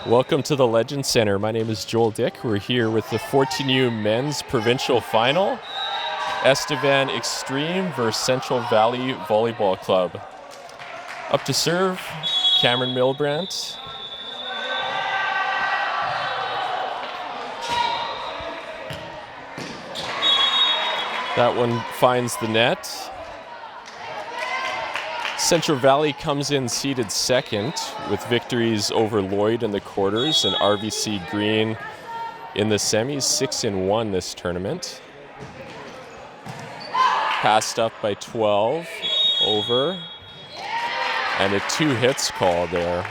Welcome to the Legend Center. My name is Joel Dyck. We're here with the 14U Men's Provincial Final. Estevan Extreme versus Central Valley Volleyball Club. Up to serve, Cameron Milbrandt. That one finds the net. Central Valley comes in seeded second with victories over Lloyd in the quarters and RVC Green in the semis, 6-1 this tournament. Passed up by 12 over, and a 2 hits call there.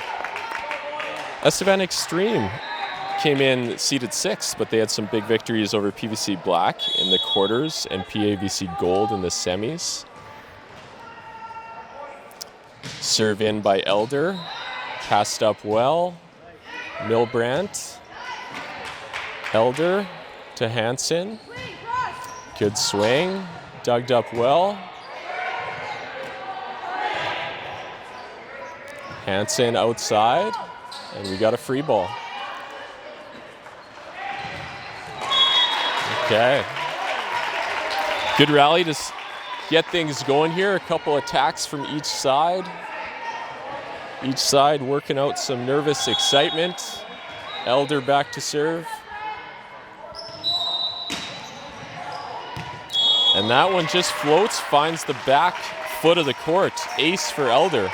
Estevan Extreme came in seeded 6th, but they had some big victories over PVC Black in the quarters and PAVC Gold in the semis. Serve in by Elder, passed up well. Milbrandt, Elder to Hansen. Good swing, dug up well. Hansen outside, and we got a free ball. Okay. Good rally to get things going here. A couple attacks from each side. Each side working out some nervous excitement. Elder back to serve. And that one just floats, finds the back foot of the court. Ace for Elder.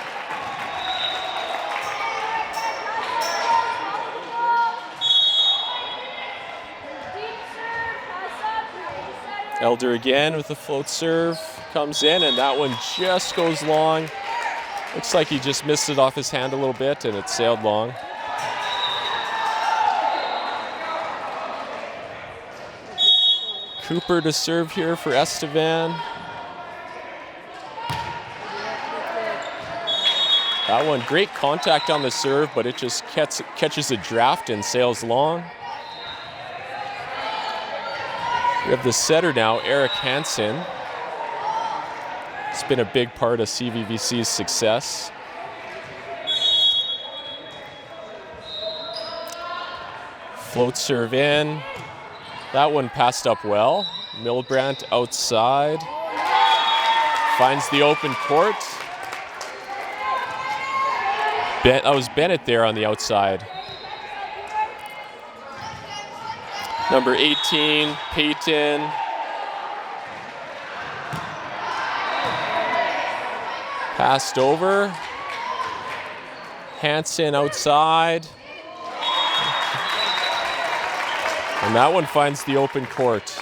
Elder again with the float serve, comes in, and that one just goes long. Looks like he just missed it off his hand a little bit, and it sailed long. Cooper to serve here for Estevan. That one, great contact on the serve, but it just catches a draft and sails long. We have the setter now, Eric Hansen. It's been a big part of CVVC's success. Float serve in. That one passed up well. Milbrandt outside. Finds the open court. That was Bennett there on the outside. Number 18, Peyton. Passed over. Hansen outside. And that one finds the open court.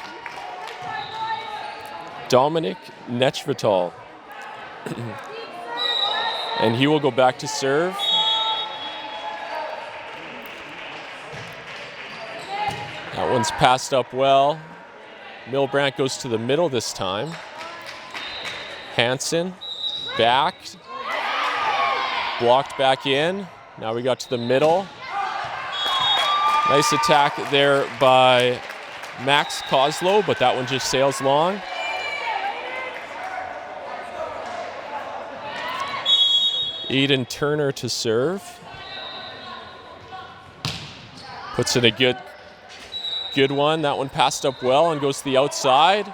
Dominic Nechvital. And he will go back to serve. That one's passed up well. Milbrandt goes to the middle this time. Hansen, back. Blocked back in. Now we got to the middle. Nice attack there by Max Kozlow, but that one just sails long. Eden Turner to serve. Puts in a good one. That one passed up well and goes to the outside.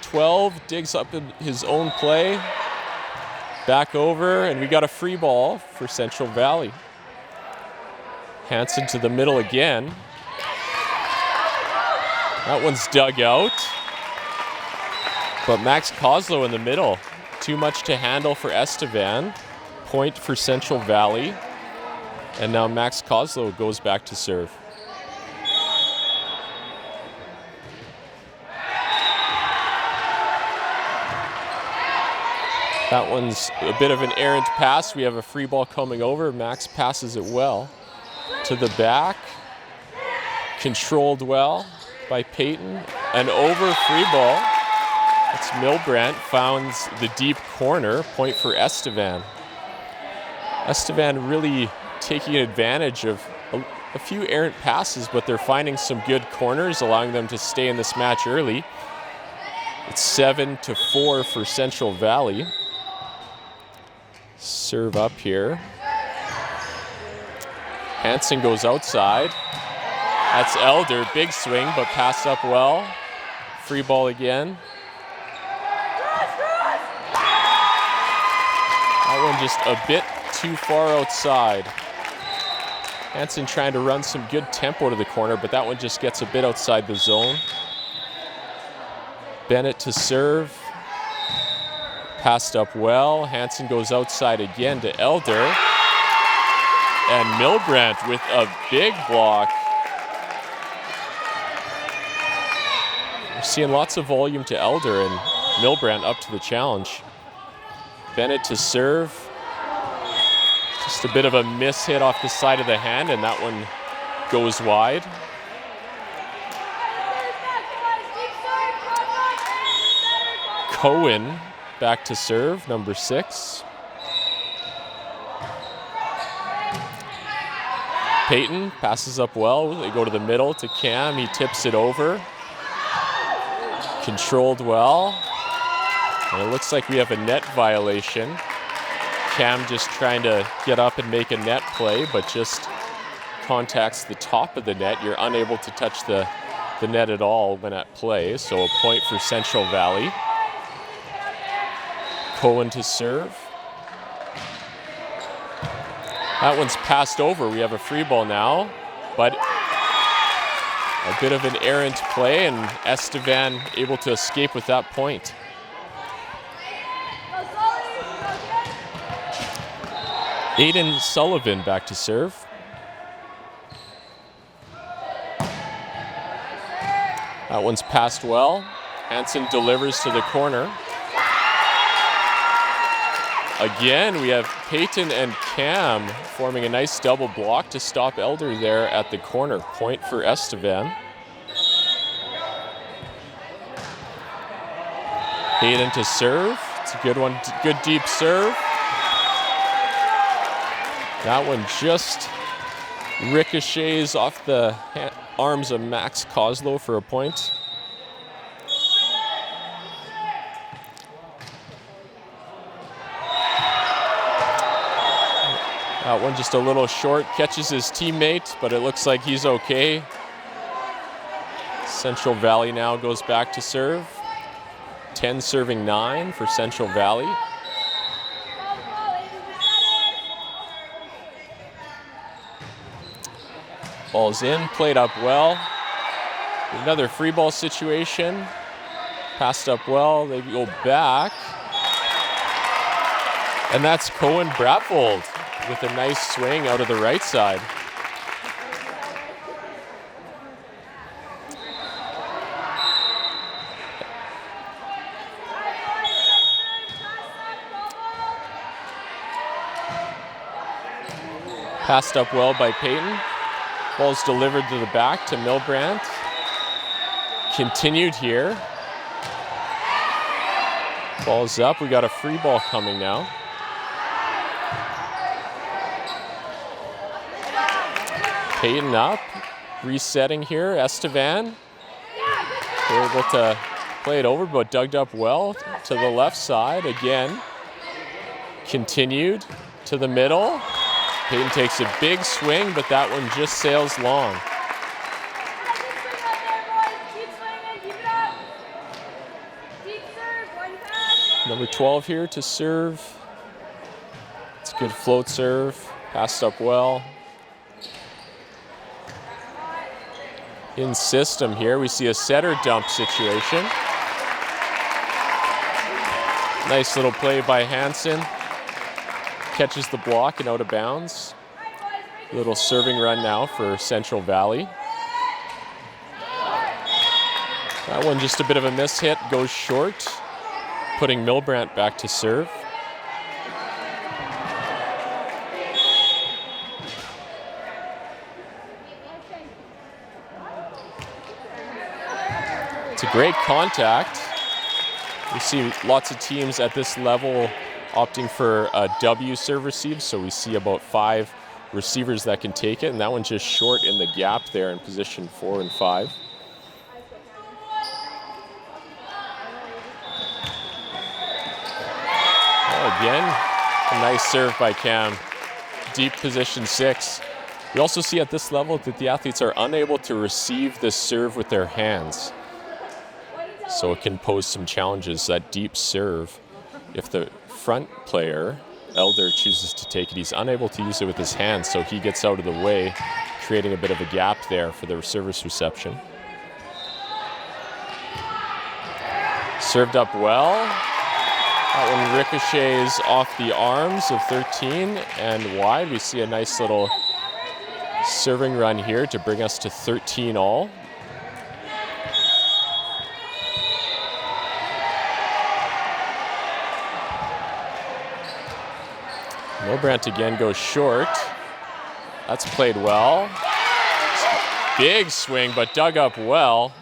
12 digs up in his own play. Back over, and we got a free ball for Central Valley. Hansen to the middle again. That one's dug out. But Max Kozlow in the middle. Too much to handle for Estevan. Point for Central Valley. And now Max Kozlow goes back to serve. That one's a bit of an errant pass. We have a free ball coming over. Max passes it well to the back. Controlled well by Peyton. An over free ball. It's Milbrandt, finds the deep corner. Point for Estevan. Estevan really taking advantage of a few errant passes, but they're finding some good corners, allowing them to stay in this match early. It's 7-4 for Central Valley. Serve up here. Hansen goes outside. That's Elder, big swing, but passed up well. Free ball again. That one just a bit too far outside. Hansen trying to run some good tempo to the corner, but that one just gets a bit outside the zone. Bennett to serve. Passed up well. Hansen goes outside again to Elder. And Milbrandt with a big block. We're seeing lots of volume to Elder, and Milbrandt up to the challenge. Bennett to serve. Just a bit of a miss hit off the side of the hand, and that one goes wide. Cohen back to serve, number 6. Peyton passes up well. They go to the middle to Cam. He tips it over. Controlled well. And it looks like we have a net violation. Cam just trying to get up and make a net play, but just contacts the top of the net. You're unable to touch the net at all when at play, so a point for Central Valley. Cohen to serve. That one's passed over. We have a free ball now, but a bit of an errant play, and Estevan able to escape with that point. Aiden Sullivan back to serve. That one's passed well. Hansen delivers to the corner. Again, we have Peyton and Cam forming a nice double block to stop Elder there at the corner. Point for Estevan. Peyton to serve. It's a good one, good deep serve. That one just ricochets off the arms of Max Kozlow for a point. That one just a little short, catches his teammate, but it looks like he's okay. Central Valley now goes back to serve. 10 serving 9 for Central Valley. Ball's in, played up well. Another free ball situation. Passed up well, they go back. And that's Cohen Bratvold with a nice swing out of the right side. Passed up well by Peyton. Ball's delivered to the back to Milbrandt. Continued here. Ball's up, we got a free ball coming now. Peyton up, resetting here, Estevan. They're able to play it over, but dug up well to the left side again. Continued to the middle. Peyton takes a big swing, but that one just sails long. Number 12 here to serve. It's a good float serve, passed up well. In system here, we see a setter dump situation. Nice little play by Hansen. Catches the block and out of bounds. Little serving run now for Central Valley. That one just a bit of a miss hit, goes short, putting Milbrandt back to serve. It's a great contact. We see lots of teams at this level opting for a W serve receive, so we see about 5 receivers that can take it, and that one's just short in the gap there in position 4 and 5. Oh, again, a nice serve by Cam. Deep position 6. We also see at this level that the athletes are unable to receive this serve with their hands. So it can pose some challenges, that deep serve. If the front player, Elder, chooses to take it, he's unable to use it with his hands, so he gets out of the way, creating a bit of a gap there for the service reception. Served up well. That one ricochets off the arms of 13 and wide. We see a nice little serving run here to bring us to 13 all. Milbrandt again goes short. That's played well. Big swing, but dug up well.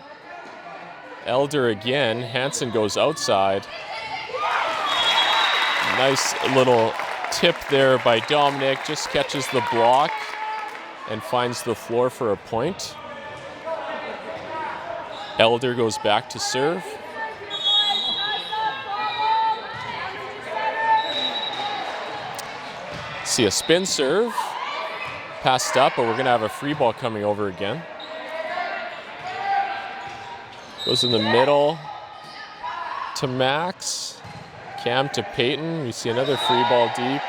Elder again. Hansen goes outside. Nice little tip there by Dominic. Just catches the block and finds the floor for a point. Elder goes back to serve. See a spin serve. Passed up, but we're going to have a free ball coming over again. Goes in the middle to Max. Cam to Peyton. We see another free ball deep.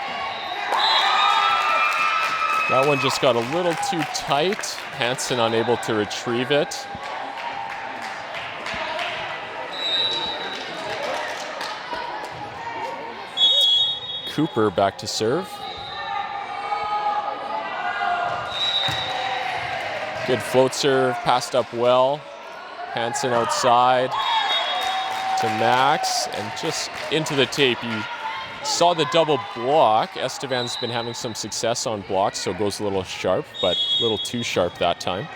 That one just got a little too tight. Hansen unable to retrieve it. Cooper back to serve. Good float serve, passed up well. Hansen outside to Max and just into the tape. You saw the double block. Estevan's been having some success on blocks, so it goes a little sharp, but a little too sharp that time.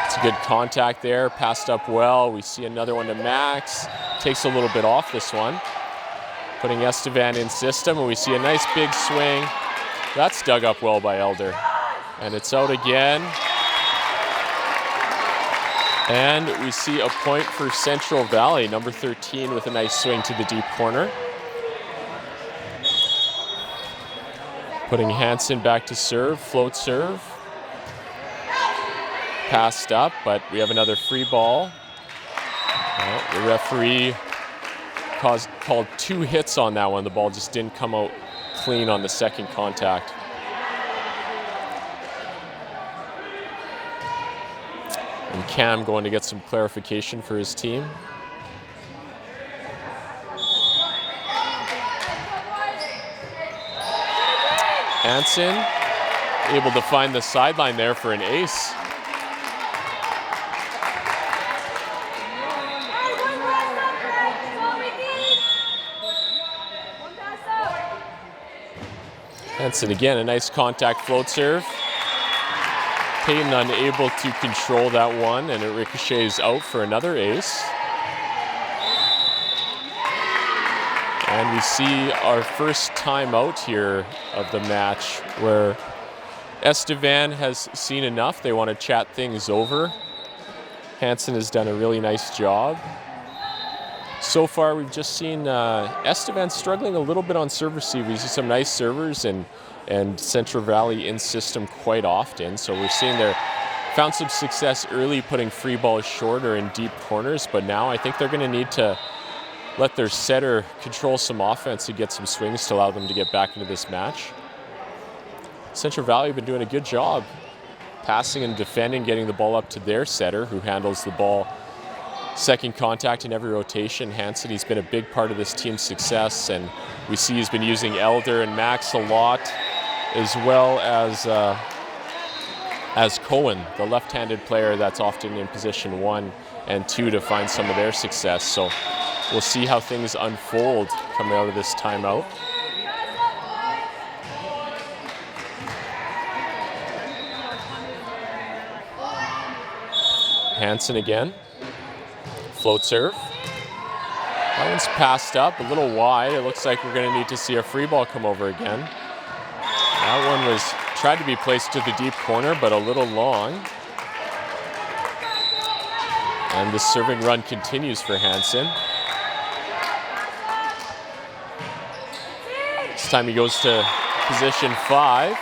It's a good contact there, passed up well. We see another one to Max. Takes a little bit off this one. Putting Estevan in system, and we see a nice big swing. That's dug up well by Elder. And it's out again. And we see a point for Central Valley, number 13 with a nice swing to the deep corner. Putting Hansen back to serve, float serve. Passed up, but we have another free ball. Well, the referee called 2 hits on that one. The ball just didn't come out clean on the second contact. And Cam going to get some clarification for his team. Hansen able to find the sideline there for an ace. Hansen again, a nice contact float serve. Payton unable to control that one, and it ricochets out for another ace. And we see our first timeout here of the match, where Estevan has seen enough. They want to chat things over. Hansen has done a really nice job. So far, we've just seen Estevan struggling a little bit on serve receive. We see some nice servers and Central Valley in system quite often. So we're seeing they're found some success early putting free balls short or in deep corners, but now I think they're going to need to let their setter control some offense to get some swings to allow them to get back into this match. Central Valley have been doing a good job passing and defending, getting the ball up to their setter, who handles the ball second contact in every rotation. Hansen, he's been a big part of this team's success, and we see he's been using Elder and Max a lot, as well as Cohen, the left-handed player that's often in position 1 and 2 to find some of their success. So we'll see how things unfold coming out of this timeout. Hansen again. Float serve. That one's passed up, a little wide. It looks like we're going to need to see a free ball come over again. That one was tried to be placed to the deep corner, but a little long. And the serving run continues for Hansen. This time he goes to position 5.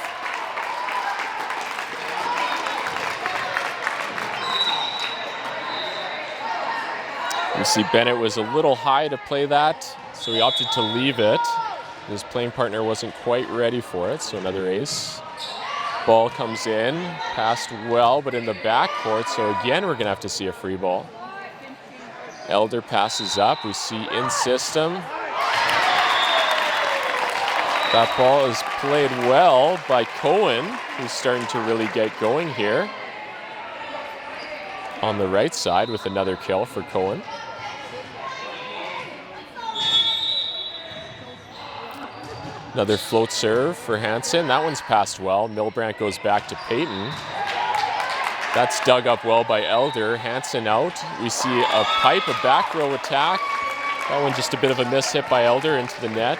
You see Bennett was a little high to play that, so he opted to leave it. His playing partner wasn't quite ready for it, so another ace. Ball comes in, passed well, but in the backcourt, so again we're going to have to see a free ball. Elder passes up, we see in system. That ball is played well by Cohen, who's starting to really get going here. On the right side with another kill for Cohen. Another float serve for Hansen. That one's passed well. Milbrandt goes back to Payton. That's dug up well by Elder. Hansen out. We see a pipe, a back row attack. That one just a bit of a miss hit by Elder into the net.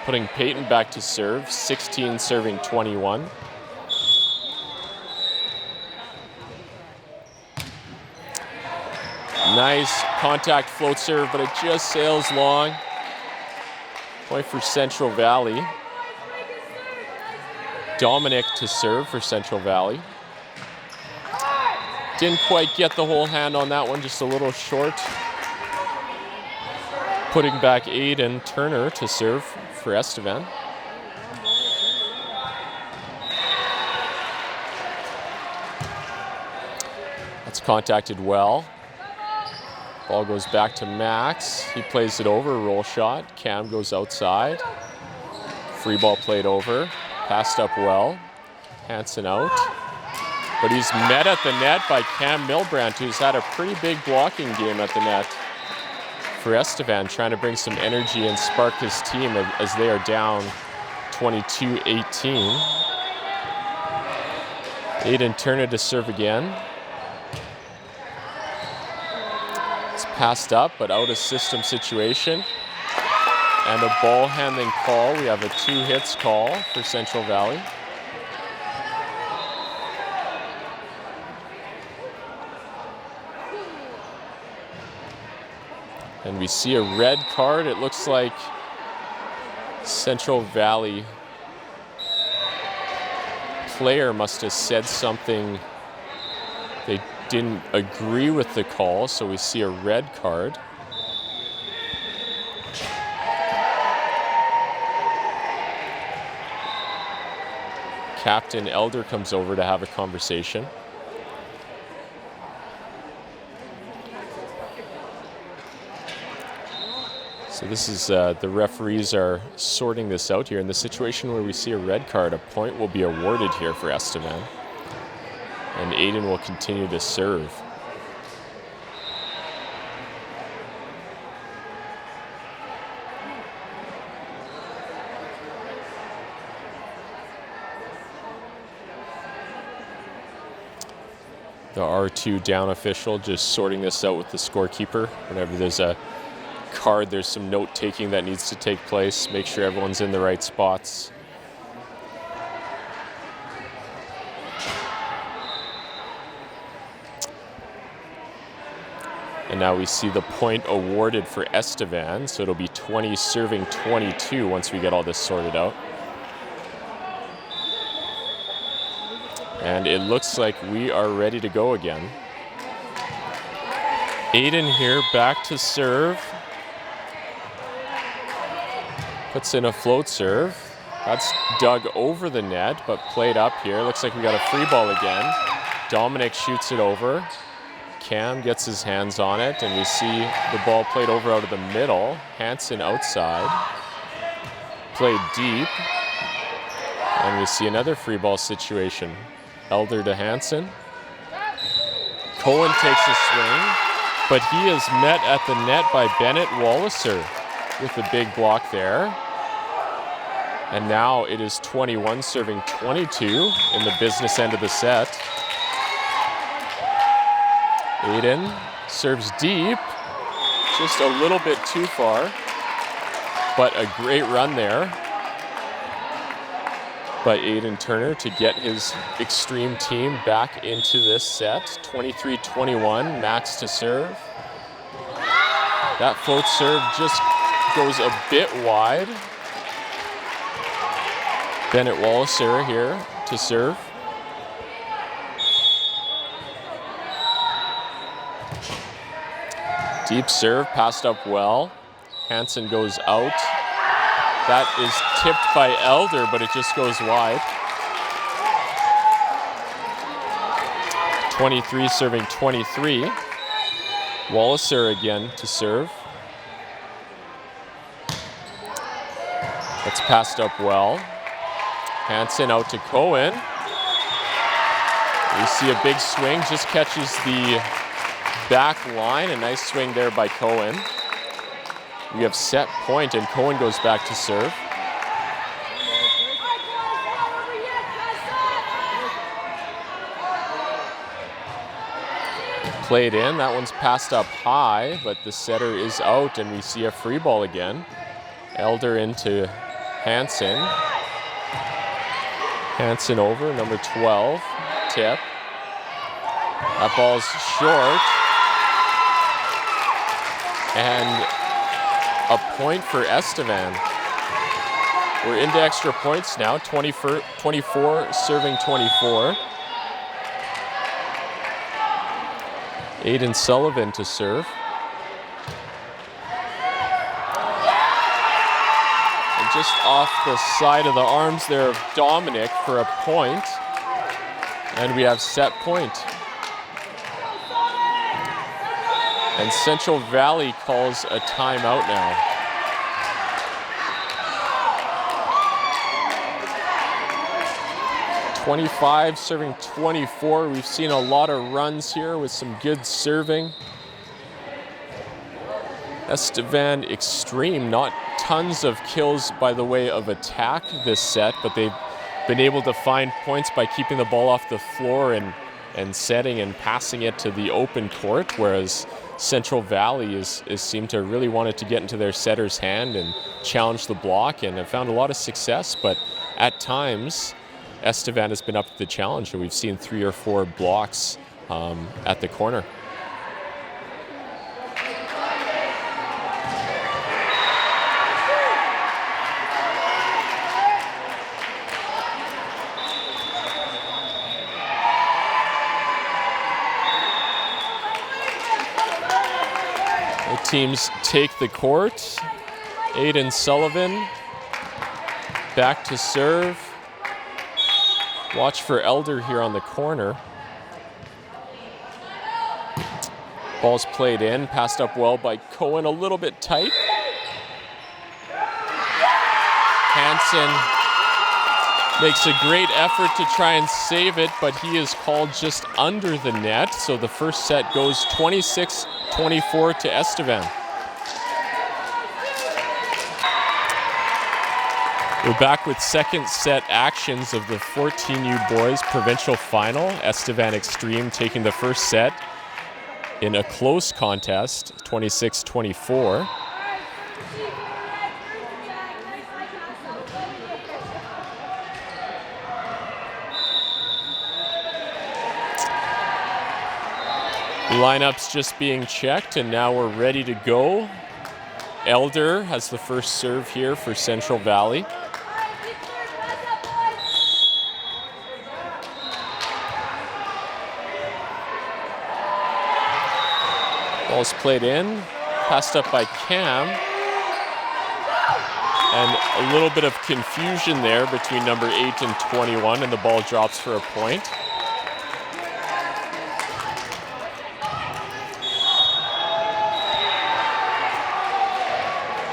Putting Payton back to serve. 16 serving 21. Nice contact float serve, but it just sails long. Point for Central Valley. Dominic to serve for Central Valley. Didn't quite get the whole hand on that one, just a little short. Putting back Aiden Turner to serve for Estevan. That's contacted well. Ball goes back to Max. He plays it over, roll shot. Cam goes outside. Free ball played over. Passed up well. Hansen out. But he's met at the net by Cam Milbrandt, who's had a pretty big blocking game at the net for Estevan, trying to bring some energy and spark his team as they are down 22-18. Aiden Turner to serve again. Passed up, but out of system situation. And a ball handling call. We have a 2 hits call for Central Valley. And we see a red card. It looks like Central Valley player must have said something. They didn't agree with the call, so we see a red card. Captain Elder comes over to have a conversation. So this is, the referees are sorting this out here. In the situation where we see a red card, a point will be awarded here for Estevan. And Aiden will continue to serve. The R2 down official just sorting this out with the scorekeeper. Whenever there's a card, there's some note taking that needs to take place. Make sure everyone's in the right spots. And now we see the point awarded for Estevan, so it'll be 20 serving 22 once we get all this sorted out. And it looks like we are ready to go again. Aiden here back to serve. Puts in a float serve. That's dug over the net, but played up here. Looks like we got a free ball again. Dominic shoots it over. Cam gets his hands on it, and we see the ball played over out of the middle. Hansen outside. Played deep. And we see another free ball situation. Elder to Hansen. Cohen takes a swing, but he is met at the net by Bennett Walliser with a big block there. And now it is 21 serving 22 in the business end of the set. Aiden serves deep, just a little bit too far, but a great run there by Aiden Turner to get his Extreme team back into this set. 23-21, Max to serve. That float serve just goes a bit wide. Bennett Walliser here to serve. Deep serve, passed up well. Hansen goes out. That is tipped by Elder, but it just goes wide. 23 serving 23. Walliser again to serve. That's passed up well. Hansen out to Cohen. We see a big swing, just catches the back line. A nice swing there by Cohen. We have set point, and Cohen goes back to serve. Played in, that one's passed up high, but the setter is out, and we see a free ball again. Elder into Hansen. Hansen over, number 12, tip. That ball's short. And a point for Estevan. We're into extra points now, 24 serving 24. Aiden Sullivan to serve. And just off the side of the arms there of Dominic for a point. And we have set point. And Central Valley calls a timeout now. .25 serving 24. We've seen a lot of runs here with some good serving. Estevan Extreme, not tons of kills by the way of attack this set, but they've been able to find points by keeping the ball off the floor and setting and passing it to the open court, whereas Central Valley is seemed to really want it to get into their setter's hand and challenge the block, and have found a lot of success, but at times Estevan has been up to the challenge, and we've seen 3 or 4 blocks at the corner. The teams take the court. Aiden Sullivan back to serve. Watch for Elder here on the corner. Ball's played in, passed up well by Cohen, a little bit tight. Hansen makes a great effort to try and save it, but he is called just under the net. So the first set goes 26-24 to Estevan. We're back with second set actions of the 14U boys provincial final. Estevan Extreme taking the first set in a close contest, 26-24. Lineups just being checked, and now we're ready to go. Elder has the first serve here for Central Valley. Ball's played in, passed up by Cam. And a little bit of confusion there between number 8 and 21, and the ball drops for a point.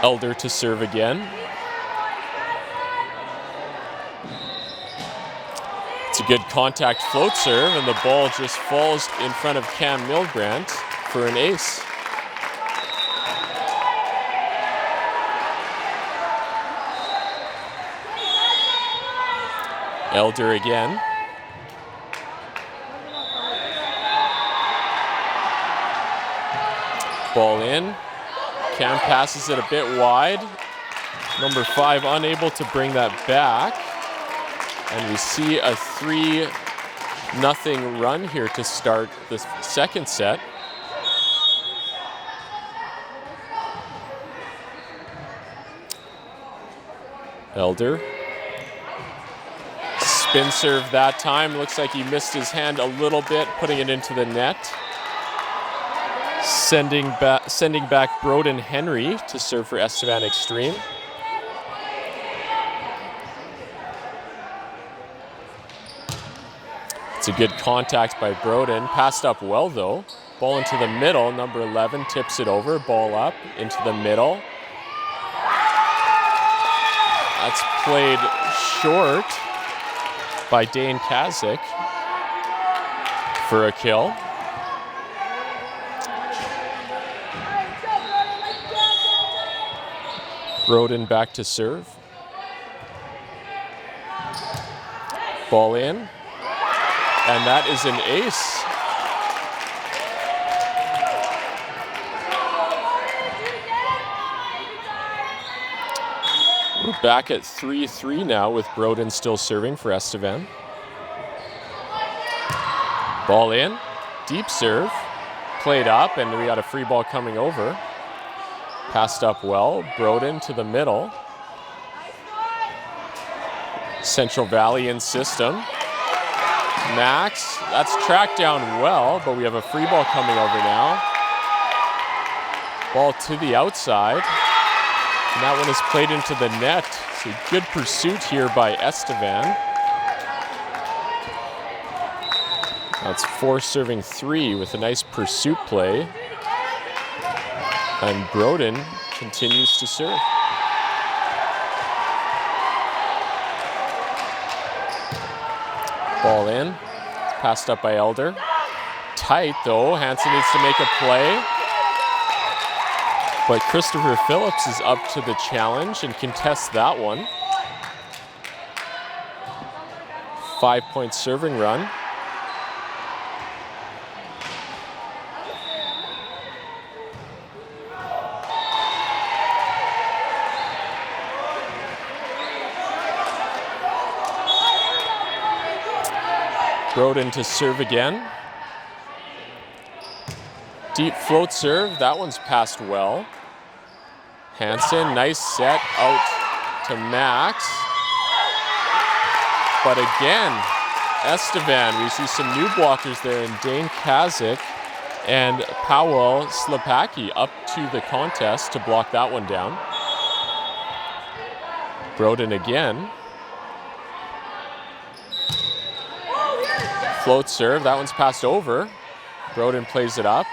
Elder to serve again. It's a good contact float serve, and the ball just falls in front of Cam Milbrandt for an ace. Elder again. Ball in. Cam passes it a bit wide. Number 5 unable to bring that back. And we see a 3-0 run here to start the second set. Elder. Spin serve that time. Looks like he missed his hand a little bit, putting it into the net. Sending back Broden Henry to serve for Estevan Extreme. It's a good contact by Broden. Passed up well, though. Ball into the middle. Number 11 tips it over. Ball up into the middle. That's played short by Dane Kazik for a kill. Broden back to serve. Ball in. And that is an ace. We're back at 3-3 now with Broden still serving for Estevan. Ball in. Deep serve. Played up, and we got a free ball coming over. Passed up well. Broden to the middle. Central Valley in system. Max, that's tracked down well, but we have a free ball coming over now. Ball to the outside. And that one is played into the net. So good pursuit here by Estevan. That's 4 serving 3 with a nice pursuit play. And Broden continues to serve. Ball in. Passed up by Elder. Tight though. Hansen needs to make a play. But Christopher Phillips is up to the challenge and contests that one. 5-point serving run. Broden to serve again. Deep float serve, that one's passed well. Hansen, nice set out to Max. But again, Estevan, we see some new blockers there in Dane Kazik and Powell Slapaki up to the contest to block that one down. Broden again. Float serve, that one's passed over. Broden plays it up,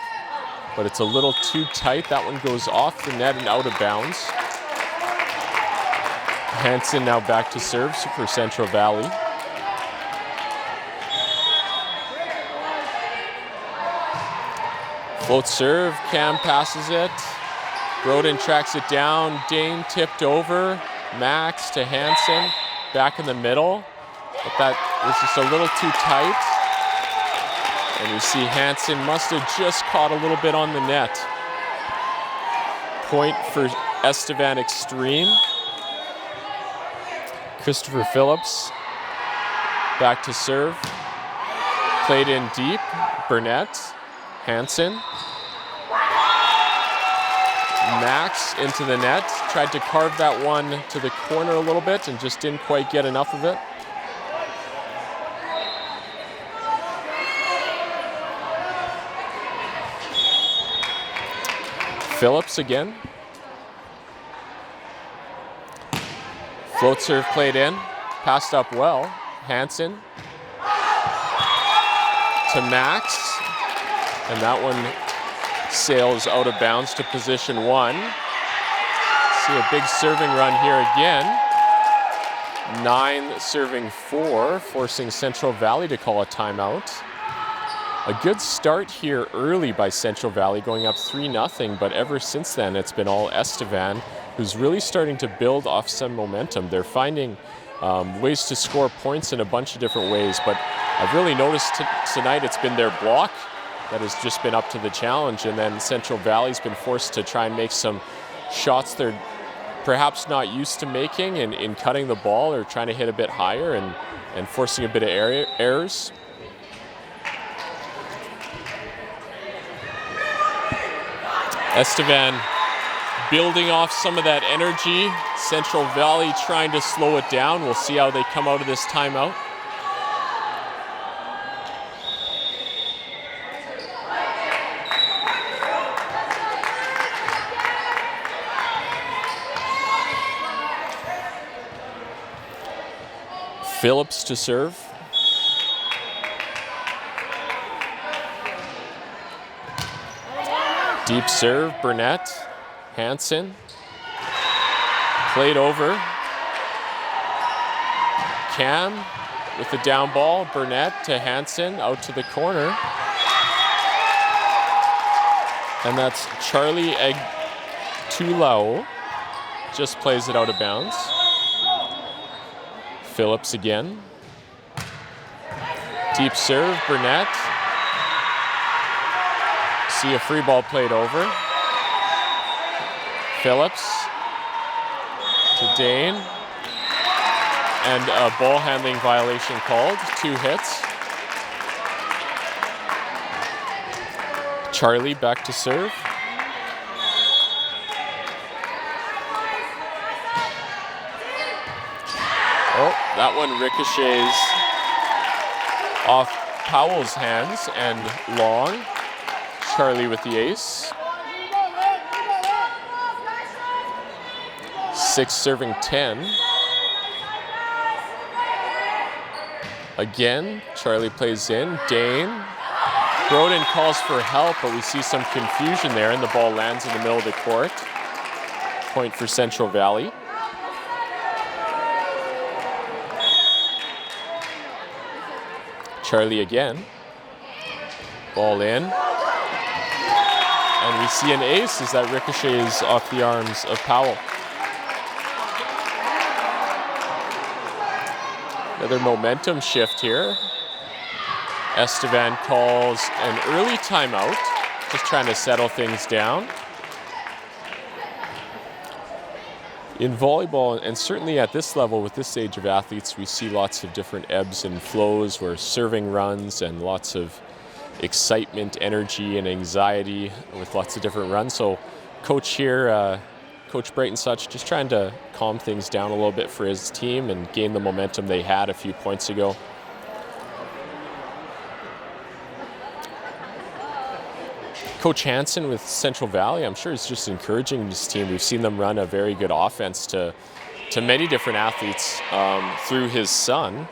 but it's a little too tight. That one goes off the net and out of bounds. Hansen now back to serve for Central Valley. Float serve, Cam passes it. Broden tracks it down. Dane tipped over. Max to Hansen, back in the middle. But that was just a little too tight. And you see Hansen must have just caught a little bit on the net. Point for Estevan Extreme. Christopher Phillips back to serve. Played in deep. Burnett. Hansen. Max into the net. Tried to carve that one to the corner a little bit and just didn't quite get enough of it. Phillips again. Float serve played in. Passed up well. Hansen to Max. And that one sails out of bounds to position 1. See a big serving run here again. 9 serving 4, forcing Central Valley to call a timeout. A good start here early by Central Valley, going up 3-0, but ever since then it's been all Estevan, who's really starting to build off some momentum. They're finding ways to score points in a bunch of different ways, but I've really noticed tonight it's been their block that has just been up to the challenge, and then Central Valley's been forced to try and make some shots they're perhaps not used to making in cutting the ball or trying to hit a bit higher and forcing a bit of errors. Estevan building off some of that energy. Central Valley trying to slow it down. We'll see how they come out of this timeout. Phillips to serve. Deep serve, Burnett, Hansen. Played over. Cam with the down ball, Burnett to Hansen, out to the corner. And that's Charlie Agtulao. Just plays it out of bounds. Phillips again. Deep serve, Burnett. See a free ball played over. Phillips to Dane. And a ball handling violation called, 2 hits. Charlie back to serve. Oh, that one ricochets off Powell's hands and long. Charlie with the ace. 6 serving 10. Again, Charlie plays in. Dane. Broden calls for help, but we see some confusion there, and the ball lands in the middle of the court. Point for Central Valley. Charlie again. Ball in. And we see an ace as that ricochets off the arms of Powell. Another momentum shift here. Estevan calls an early timeout, just trying to settle things down. In volleyball, and certainly at this level with this age of athletes, we see lots of different ebbs and flows where serving runs and lots of excitement, energy, and anxiety with lots of different runs. So coach here, Coach Bright and such, just trying to calm things down a little bit for his team and gain the momentum they had a few points ago. Coach Hansen with Central Valley, I'm sure is just encouraging this team. We've seen them run a very good offense to many different athletes through his son,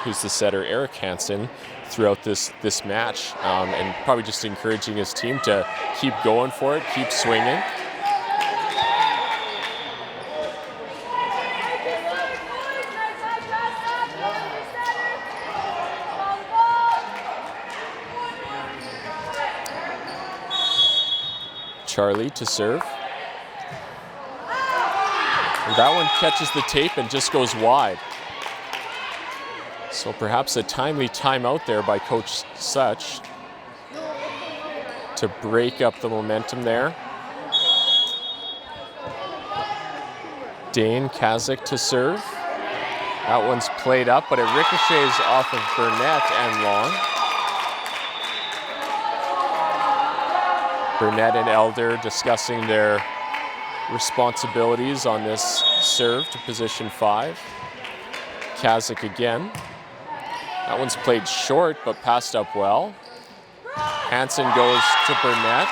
who's the setter, Eric Hansen, throughout this match, and probably just encouraging his team to keep going for it, keep swinging. Charlie to serve. And that one catches the tape and just goes wide. So perhaps a timely timeout there by Coach Such to break up the momentum there. Dane Kazik to serve. That one's played up, but it ricochets off of Burnett and long. Burnett and Elder discussing their responsibilities on this serve to position 5. Kazik again. That one's played short, but passed up well. Hansen goes to Burnett.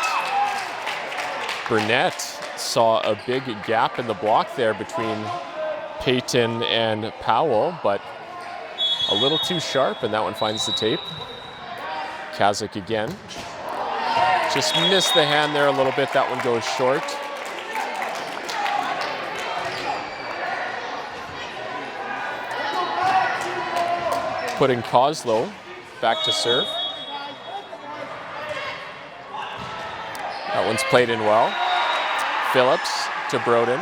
Burnett saw a big gap in the block there between Payton and Powell, but a little too sharp, and that one finds the tape. Kazik again. Just missed the hand there a little bit. That one goes short. Putting Koslow back to serve. That one's played in well. Phillips to Broden.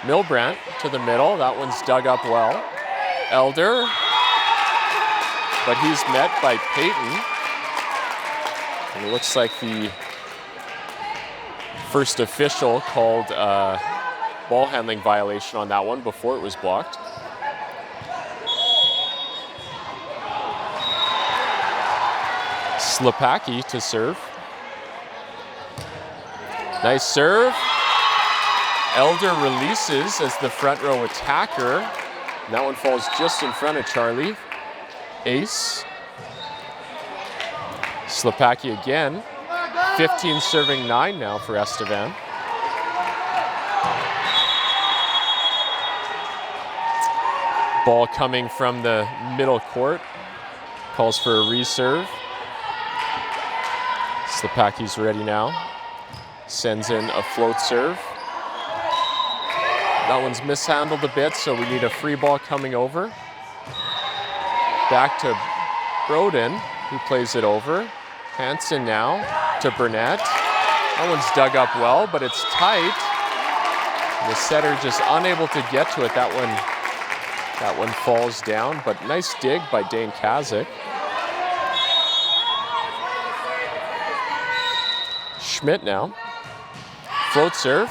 Milbrandt to the middle. That one's dug up well. Elder, but he's met by Payton. And it looks like the first official called a ball handling violation on that one before it was blocked. Slapaki to serve. Nice serve. Elder releases as the front row attacker. And that one falls just in front of Charlie. Ace. Slapaki again. 15 serving 9 now for Estevan. Ball coming from the middle court. Calls for a reserve. Slepaki's ready now. Sends in a float serve. That one's mishandled a bit, so we need a free ball coming over. Back to Broden, who plays it over. Hansen now to Burnett. That one's dug up well, but it's tight. The setter just unable to get to it. That one falls down, but nice dig by Dane Kazik. Schmidt now. Float serve.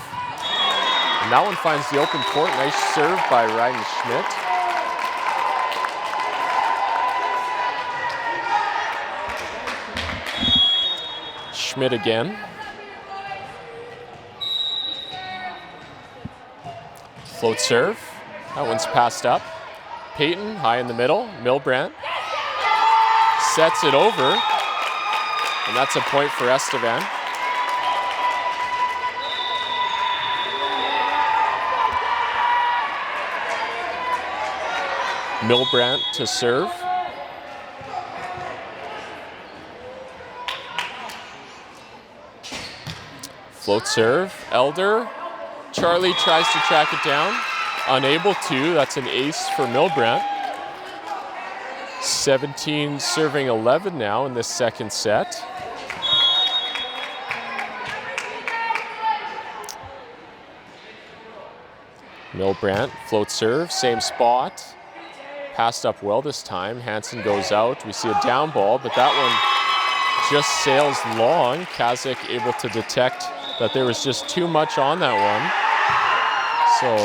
And that one finds the open court. Nice serve by Ryan Schmidt. Schmidt again. Float serve. That one's passed up. Payton high in the middle. Milbrandt sets it over. And that's a point for Estevan. Milbrandt to serve. Float serve. Elder. Charlie tries to track it down. Unable to. That's an ace for Milbrandt. 17 serving 11 now in this second set. Milbrandt, float serve, same spot. Passed up well this time. Hansen goes out. We see a down ball, but that one just sails long. Kazik able to detect that there was just too much on that one. So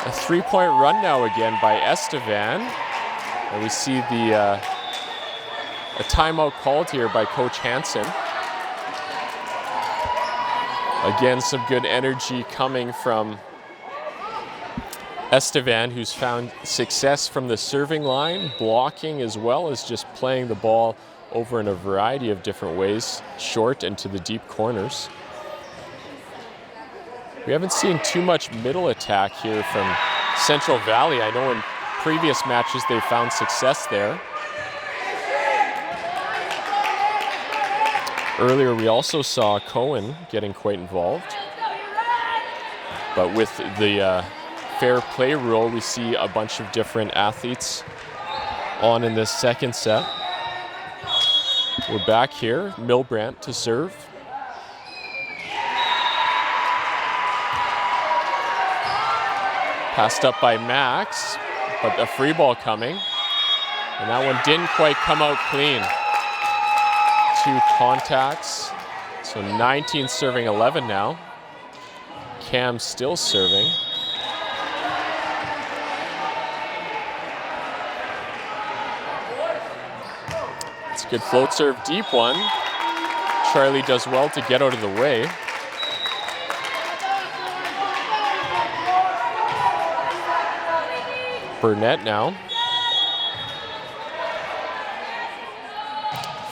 a 3-point run now again by Estevan. And we see a timeout called here by Coach Hansen. Again, some good energy coming from Estevan, who's found success from the serving line, blocking, as well as just playing the ball over in a variety of different ways, short and to the deep corners. We haven't seen too much middle attack here from Central Valley. I know in previous matches they found success there. Earlier we also saw Cohen getting quite involved. But with the fair play rule, we see a bunch of different athletes on in this second set. We're back here. Milbrandt to serve. Passed up by Max, but a free ball coming. And that one didn't quite come out clean. 2 contacts. So 19 serving 11 now. Cam still serving. It's a good float serve, deep one. Charlie does well to get out of the way. Burnett now.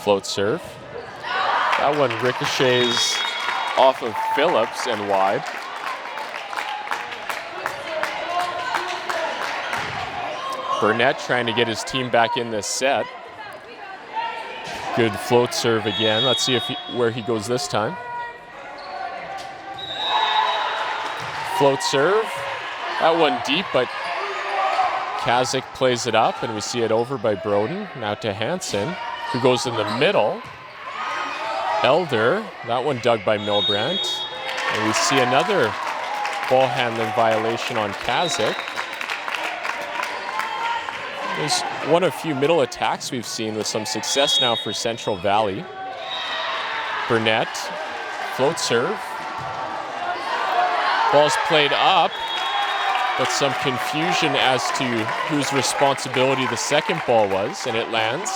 Float serve. That one ricochets off of Phillips and wide. Burnett trying to get his team back in this set. Good float serve again. Let's see where he goes this time. Float serve. That one deep, but Kazik plays it up, and we see it over by Broden. Now to Hansen, who goes in the middle. Elder, that one dug by Milbrandt. And we see another ball handling violation on Kazik. There's one of few middle attacks we've seen with some success now for Central Valley. Burnett, float serve. Ball's played up, but some confusion as to whose responsibility the second ball was, and it lands.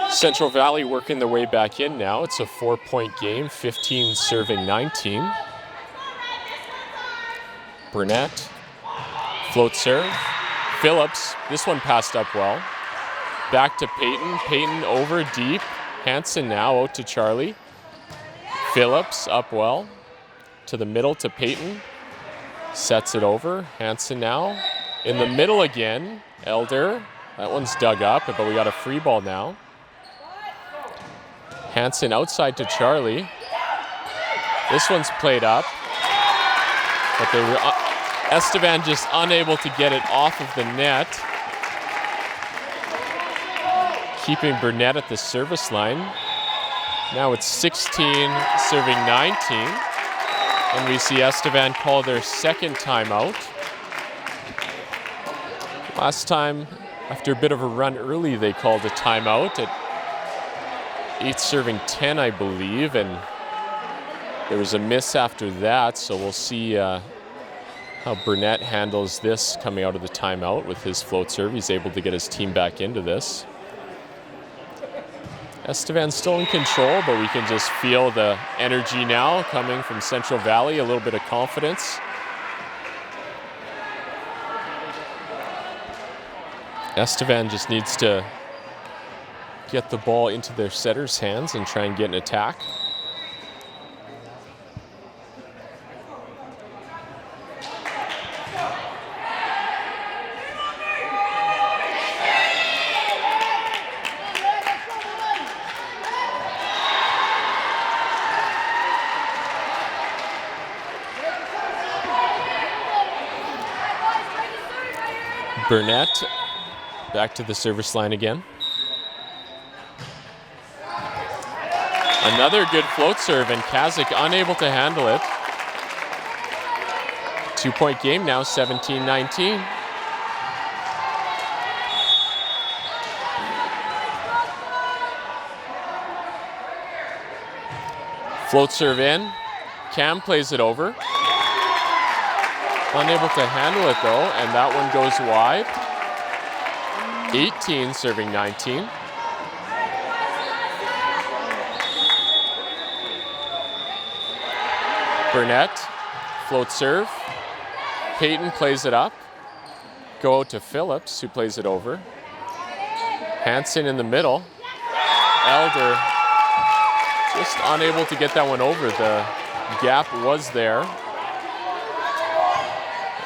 Central Valley working their way back in now. It's a 4-point game, 15 serving 19. Burnett, float serve. Phillips, this one passed up well. Back to Payton. Payton over deep. Hansen now out to Charlie. Phillips up well. To the middle to Payton. Sets it over. Hansen now in the middle again. Elder. That one's dug up, but we got a free ball now. Hansen outside to Charlie. This one's played up, but they were Estevan just unable to get it off of the net. Keeping Burnett at the service line. Now it's 16 serving 19. And we see Estevan call their second timeout. Last time, after a bit of a run early, they called a timeout at 8 serving 10, I believe, and there was a miss after that, so we'll see how Burnett handles this coming out of the timeout with his float serve. He's able to get his team back into this. Estevan's still in control, but we can just feel the energy now coming from Central Valley, a little bit of confidence. Estevan just needs to get the ball into their setter's hands and try and get an attack. Burnett back to the service line again. Another good float serve, and Kazik unable to handle it. 2-point game now, 17-19. Float serve in. Cam plays it over. Unable to handle it though, and that one goes wide. 18 serving 19. Burnett, float serve. Peyton plays it up. Go out to Phillips, who plays it over. Hansen in the middle. Elder just unable to get that one over. The gap was there.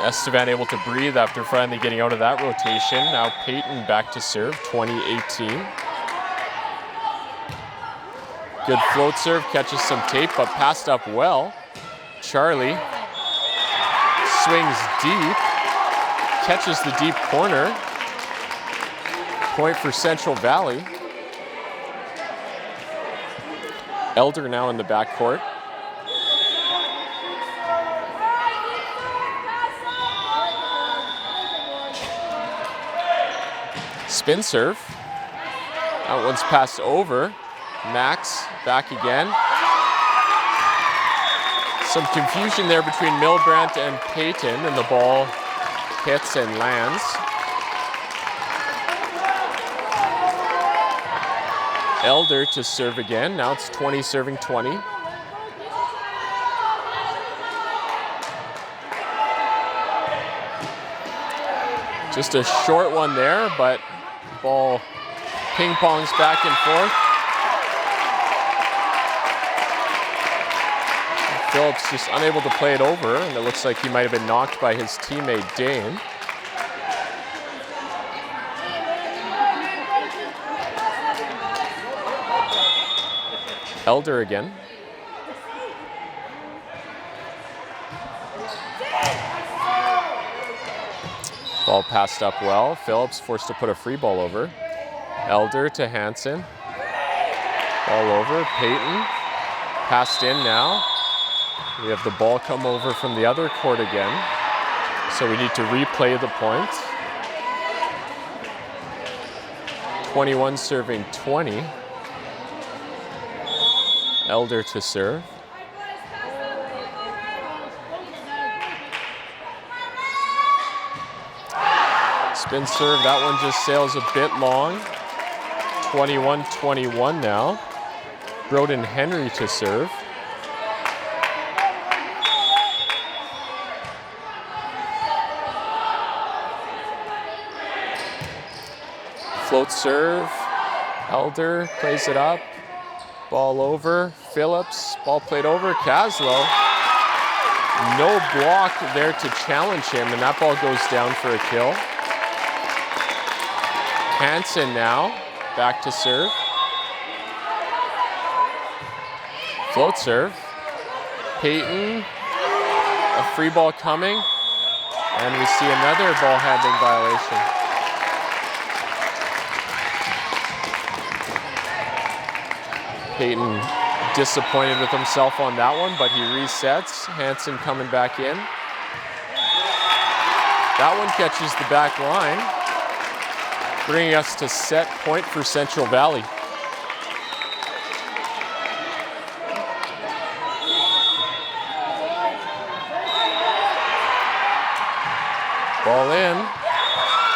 Estevan able to breathe after finally getting out of that rotation. Now Peyton back to serve, 20-18. Good float serve, catches some tape, but passed up well. Charlie swings deep, catches the deep corner. Point for Central Valley. Elder now in the backcourt. Spin serve. That one's passed over. Max back again. Some confusion there between Milbrandt and Peyton, and the ball hits and lands. Elder to serve again. Now it's 20 serving 20. Just a short one there, but ball ping-pongs back and forth. Phillips just unable to play it over, and it looks like he might have been knocked by his teammate Dane. Elder again. Ball passed up well. Phillips forced to put a free ball over. Elder to Hansen. Ball over. Peyton. Passed in now. We have the ball come over from the other court again. So we need to replay the point. 21 serving 20. Elder to serve. Spin serve, that one just sails a bit long. 21-21 now. Broden Henry to serve. Float serve. Elder plays it up. Ball over. Phillips. Ball played over. Kaslow. No block there to challenge him, and that ball goes down for a kill. Hansen now, back to serve. Float serve. Payton, a free ball coming, and we see another ball handling violation. Payton disappointed with himself on that one, but he resets. Hansen coming back in. That one catches the back line, bringing us to set point for Central Valley. Ball in.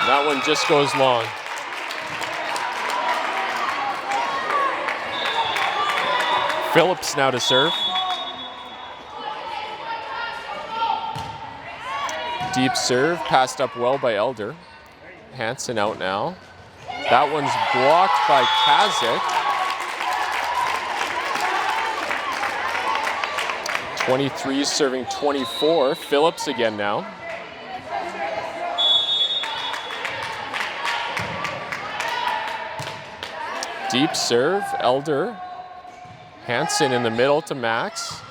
That one just goes long. Phillips now to serve. Deep serve, passed up well by Elder. Hansen out now. That one's blocked by Kazik. 23 serving 24. Phillips again now. Deep serve, Elder. Hansen in the middle to Max.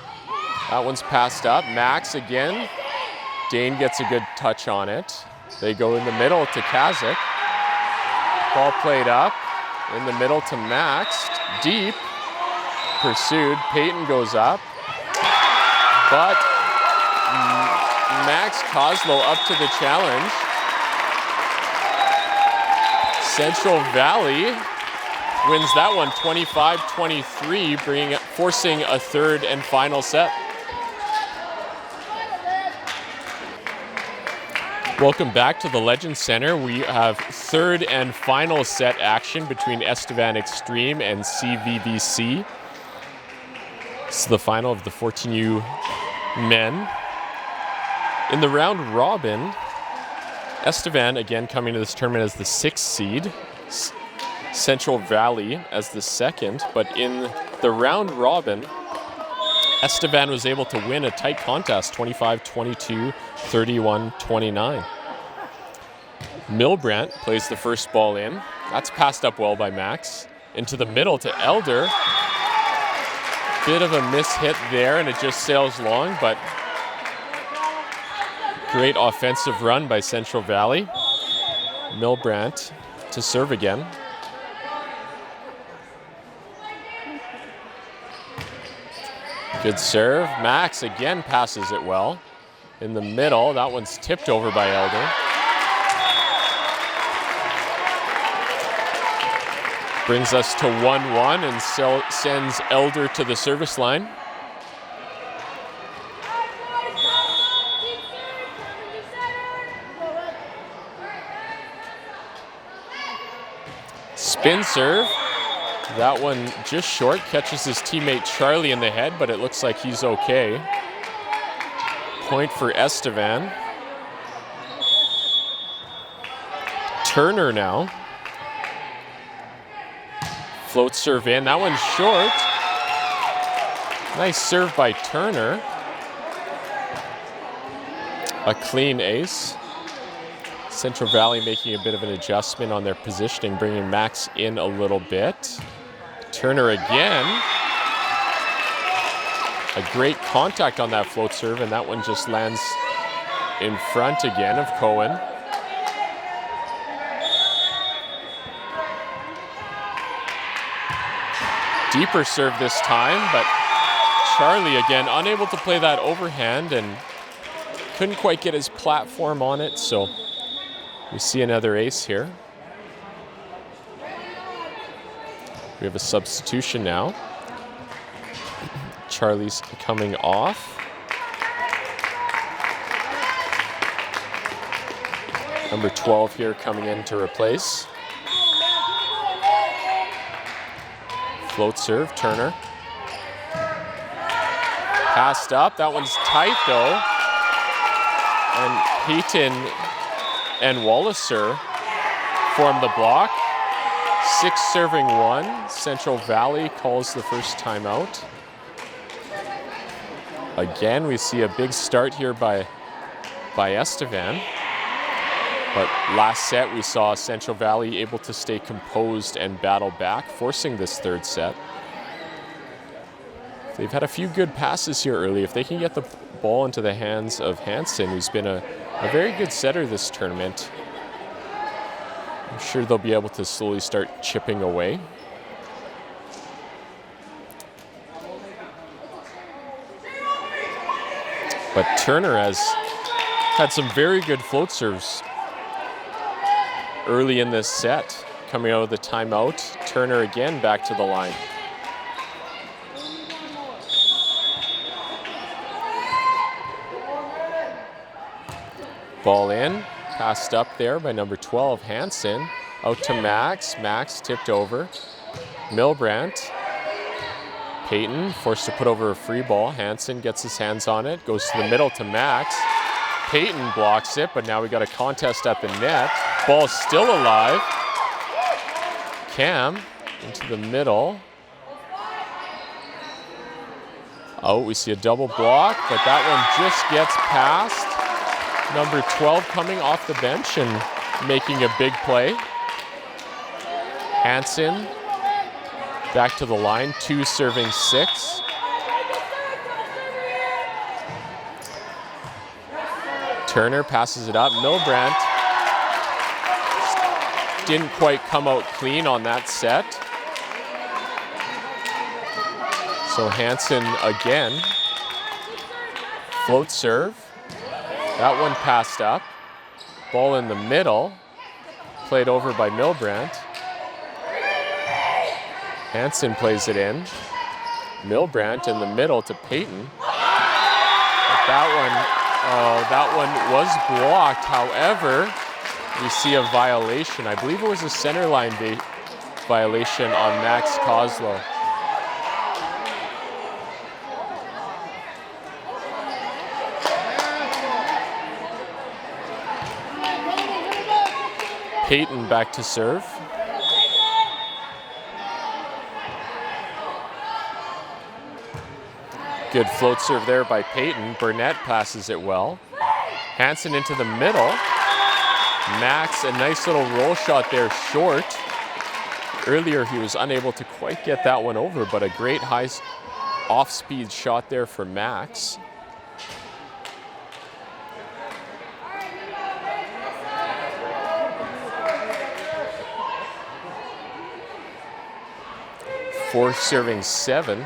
That one's passed up. Max again. Dane gets a good touch on it. They go in the middle to Kazik. Ball played up. In the middle to Max. Deep. Pursued. Payton goes up. But Max Kozlow up to the challenge. Central Valley wins that one 25-23, forcing a third and final set. Welcome back to the Legends Center. We have third and final set action between Estevan Extreme and CVVC. This is the final of the 14U men. In the round robin, Estevan again coming to this tournament as the 6th seed. Central Valley as the 2nd, but in the round robin, Estevan was able to win a tight contest, 25-22, 31-29. Milbrandt plays the first ball in. That's passed up well by Max. Into the middle to Elder. Bit of a mishit there, and it just sails long, but great offensive run by Central Valley. Milbrandt to serve again. Good serve. Max again passes it well. In the middle, that one's tipped over by Elder. Brings us to 1-1 and sends Elder to the service line. Spin serve. That one just short, catches his teammate Charlie in the head, but it looks like he's okay. Point for Estevan. Turner now. Float serve in, that one's short. Nice serve by Turner. A clean ace. Central Valley making a bit of an adjustment on their positioning, bringing Max in a little bit. Turner again. A great contact on that float serve, and that one just lands in front again of Cohen. Deeper serve this time, but Charlie again unable to play that overhand and couldn't quite get his platform on it, so we see another ace here. We have a substitution now. Charlie's coming off. Number 12 here coming in to replace. Float serve, Turner. Passed up, that one's tight though. And Peyton and Walliser form the block. 6 serving 1. Central Valley calls the first timeout. Again, we see a big start here by Estevan. But last set, we saw Central Valley able to stay composed and battle back, forcing this third set. They've had a few good passes here early. If they can get the ball into the hands of Hansen, who's been a very good setter this tournament, I'm sure they'll be able to slowly start chipping away. But Turner has had some very good float serves early in this set. Coming out of the timeout, Turner again back to the line. Ball in, passed up there by number 12, Hansen. Out to Max, Max tipped over. Milbrandt. Peyton forced to put over a free ball. Hansen gets his hands on it, goes to the middle to Max. Peyton blocks it, but now we got a contest at the net. Ball still alive. Cam into the middle. Oh, we see a double block, but that one just gets past. Number 12 coming off the bench and making a big play. Hansen back to the line, 2 serving 6. Turner passes it up. Milbrandt didn't quite come out clean on that set. So Hansen again. Float serve. That one passed up. Ball in the middle. Played over by Milbrandt. Hansen plays it in. Milbrandt in the middle to Peyton. But that one was blocked. However, we see a violation. I believe it was a center line violation on Max Kozlow. Peyton back to serve. Good float serve there by Peyton. Burnett passes it well. Hansen into the middle. Max, a nice little roll shot there, short. Earlier he was unable to quite get that one over, but a great high off-speed shot there for Max. Four serving 7.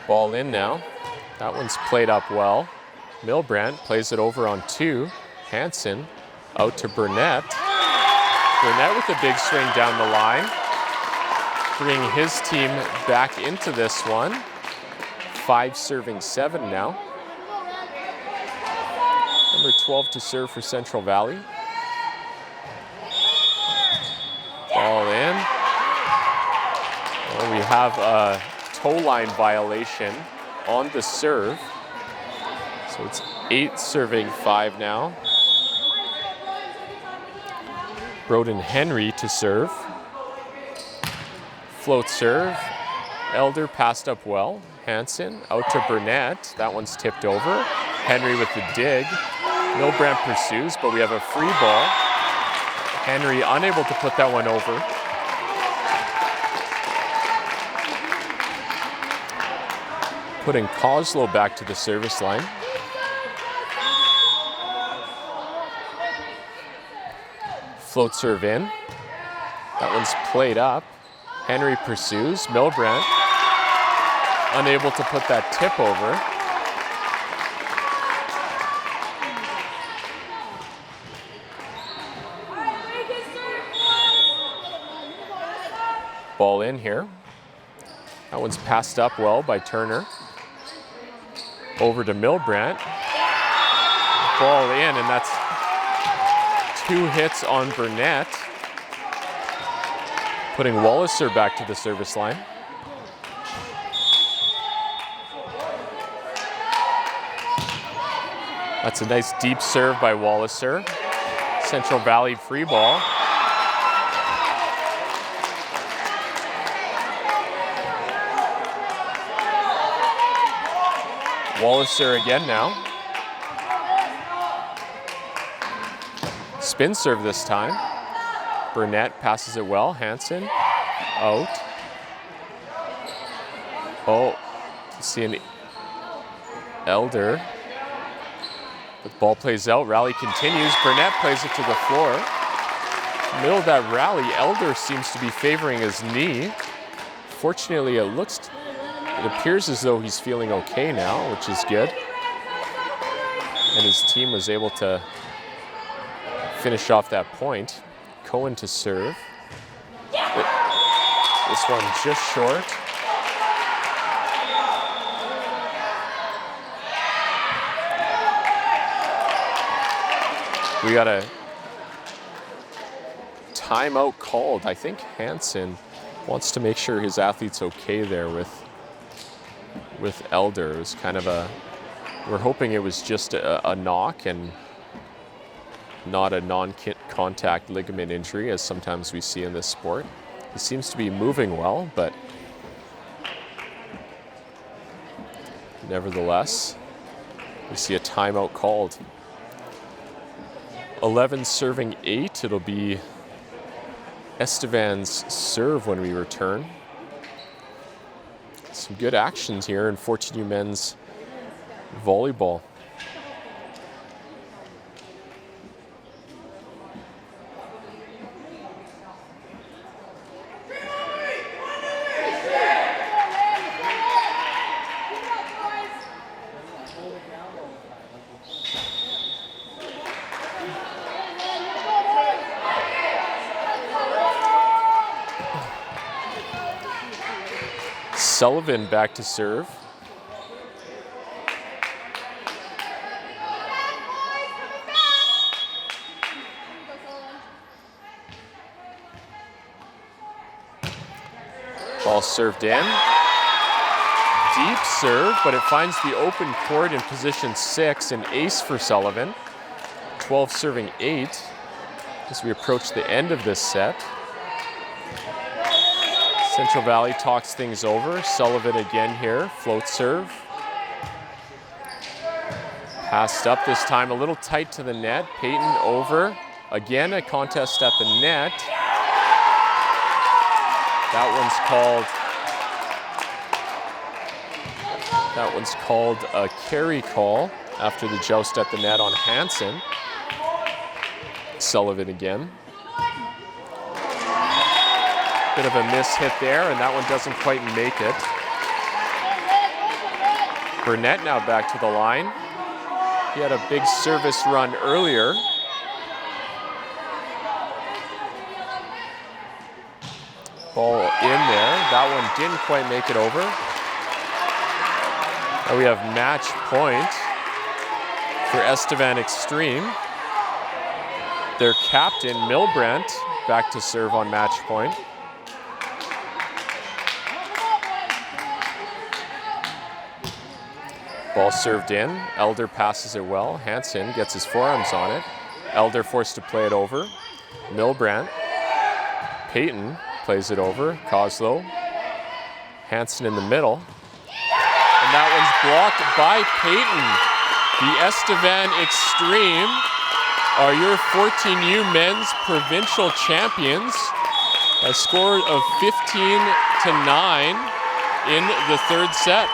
Ball in now. That one's played up well. Milbrandt plays it over on 2. Hansen out to Burnett. Burnett with a big swing down the line. Bringing his team back into this one. 5 serving 7 now. Number 12 to serve for Central Valley. Ball in. Well, we have a toe line violation on the serve. So it's 8 serving 5 now. Broden Henry to serve. Float serve. Elder passed up well. Hansen out to Burnett. That one's tipped over. Henry with the dig. Milbrandt pursues, but we have a free ball. Henry unable to put that one over. Putting Kozlow back to the service line. Float serve in. That one's played up. Henry pursues. Milbrandt unable to put that tip over. Ball in here. That one's passed up well by Turner. Over to Milbrandt. Ball in, and that's 2 hits on Burnett. Putting Walliser back to the service line. That's a nice deep serve by Walliser. Central Valley free ball. Walliser again now. Spin serve this time. Burnett passes it well. Hansen out. Oh, see an Elder. The ball plays out. Rally continues. Burnett plays it to the floor. In the middle of that rally, Elder seems to be favoring his knee. Fortunately, it appears as though he's feeling okay now, which is good. And his team was able to finish off that point. Cohen to serve. This one just short. We got a timeout called. I think Hansen wants to make sure his athlete's okay there with Elder. It was kind of we're hoping it was just a knock and not a non-contact ligament injury, as sometimes we see in this sport. He seems to be moving well, but nevertheless, we see a timeout called. 11 serving 8. It'll be Estevan's serve when we return. Some good actions here in 14U men's volleyball. Sullivan back to serve. Ball served in. Deep serve, but it finds the open court in position 6, an ace for Sullivan. 12 serving 8 as we approach the end of this set. Central Valley talks things over. Sullivan again here, float serve. Passed up this time, a little tight to the net. Payton over. Again, a contest at the net. That one's called a carry call after the joust at the net on Hansen. Sullivan again. Bit of a miss hit there, and that one doesn't quite make it. Burnett now back to the line. He had a big service run earlier. Ball in there. That one didn't quite make it over. Now we have match point for Estevan Extreme. Their captain, Milbrandt, back to serve on match point. Ball served in. Elder passes it well. Hansen gets his forearms on it. Elder forced to play it over. Milbrandt. Payton plays it over. Koslow. Hansen in the middle. And that one's blocked by Payton. The Estevan Extreme are your 14U men's provincial champions. A score of 15-9 in the third set.